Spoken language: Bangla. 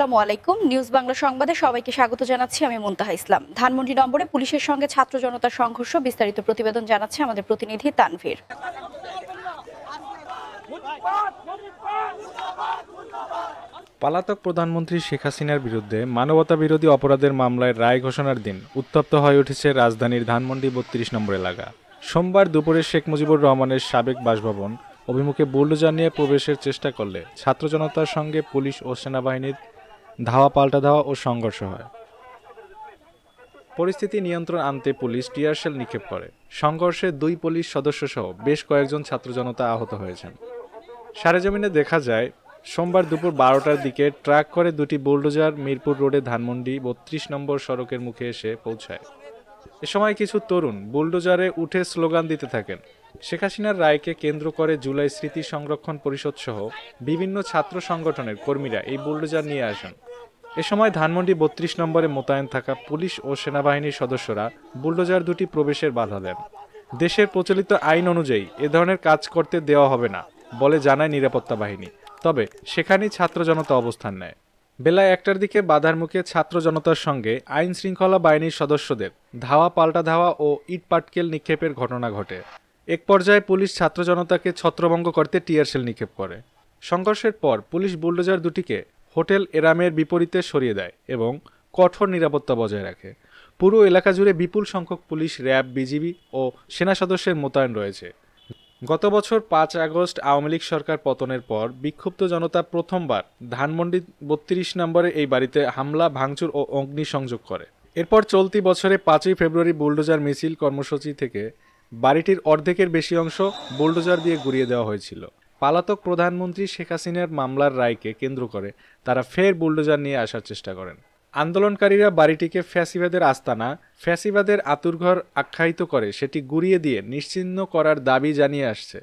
আসসালামু আলাইকুম। নিউজ বাংলা সংবাদে সবাইকে স্বাগত জানাচ্ছি। আমি মুনতাহা ইসলাম। ধানমন্ডি নম্বরে পুলিশের সঙ্গে ছাত্র জনতার সংঘর্ষ, বিস্তারিত প্রতিবেদন জানাচ্ছে আমাদের প্রতিনিধি তানভীর। পলাতক প্রধানমন্ত্রী শেখ হাসিনার বিরুদ্ধে মানবতাবিরোধী অপরাধের মামলায় রায় ঘোষণার দিন উত্তপ্ত হয়ে উঠেছে রাজধানীর ধানমন্ডি ৩২ নম্বর এলাকা। সোমবার দুপুরে শেখ মুজিবুর রহমানের সাবেক বাসভবন অভিমুখে বুলডোজার নিয়ে প্রবেশের চেষ্টা করলে ছাত্র জনতার সঙ্গে পুলিশ ও সেনাবাহিনীর ধাওয়া পাল্টা ধাওয়া ও সংঘর্ষ হয়। পরিস্থিতি নিয়ন্ত্রণ আনতে পুলিশ টিয়ারশেল নিক্ষেপ করে। সংঘর্ষে ২ পুলিশ সদস্যসহ বেশ কয়েকজন ছাত্র জনতা আহত হয়েছেন। সরেজমিনে দেখা যায়, সোমবার দুপুর ১২টার দিকে ট্রাক করে দুটি বুলডোজার মিরপুর রোডে ধানমন্ডি ৩২ নম্বর সড়কের মুখে এসে পৌঁছায়। এ সময় কিছু তরুণ বুলডোজারে উঠে স্লোগান দিতে থাকেন। শেখ হাসিনার রায়কে কেন্দ্র করে জুলাই স্মৃতি সংরক্ষণ পরিষদ সহ বিভিন্ন ছাত্র সংগঠনের কর্মীরা এই বুলডোজার নিয়ে আসেন। এ সময় ধানমন্ডি ৩২ নম্বরে মোতায়েন থাকা পুলিশ ও সেনাবাহিনীর সদস্যরা বুলডোজার দুটি প্রবেশের বাধা দেন। দেশের প্রচলিত আইন অনুযায়ী এ ধরনের কাজ করতে দেওয়া হবে না বলে জানায় নিরাপত্তা বাহিনী। তবে সেখানেই ছাত্র জনতা অবস্থান নেয়। বেলা ১টার দিকে বাধার মুখে ছাত্র জনতার সঙ্গে আইন শৃঙ্খলা বাহিনীর সদস্যদের ধাওয়া পাল্টা ধাওয়া ও ইটপাটকেল নিক্ষেপের ঘটনা ঘটে। এক পর্যায়ে পুলিশ ছাত্র জনতাকে ছত্রভঙ্গ করতে টিয়ারশেল নিক্ষেপ করে। সংঘর্ষের পর পুলিশ বুলডোজার দুটিকে হোটেল এরামের বিপরীতে সরিয়ে দেয় এবং কঠোর নিরাপত্তা বজায় রাখে। পুরো এলাকা জুড়ে বিপুল সংখ্যক পুলিশ, র্যাব, বিজিবি ও সেনা সদস্যের মোতায়েন রয়েছে। গত বছর ৫ আগস্ট আওয়ামী লীগ সরকার পতনের পর বিক্ষুব্ধ জনতা প্রথমবার ধানমন্ডি ৩২ নম্বরে এই বাড়িতে হামলা, ভাঙচুর ও অগ্নিসংযোগ করে। এরপর চলতি বছরে ৫ই ফেব্রুয়ারি বুলডোজার মিছিল কর্মসূচি থেকে বাড়িটির অর্ধেকের বেশি অংশ বুলডোজার দিয়ে গুঁড়িয়ে দেওয়া হয়েছিল। পলাতক প্রধানমন্ত্রী শেখ হাসিনার মামলার রায়কে কেন্দ্র করে তারা ফের বুলডোজার নিয়ে আসার চেষ্টা করেন। আন্দোলনকারীরা বাড়িটিকে ফ্যাসিবাদের আস্তানা, ফ্যাসিবাদের আতুরঘর আখ্যায়িত করে সেটি গুঁড়িয়ে দিয়ে নিশ্চিহ্ন করার দাবি জানিয়ে আসছে।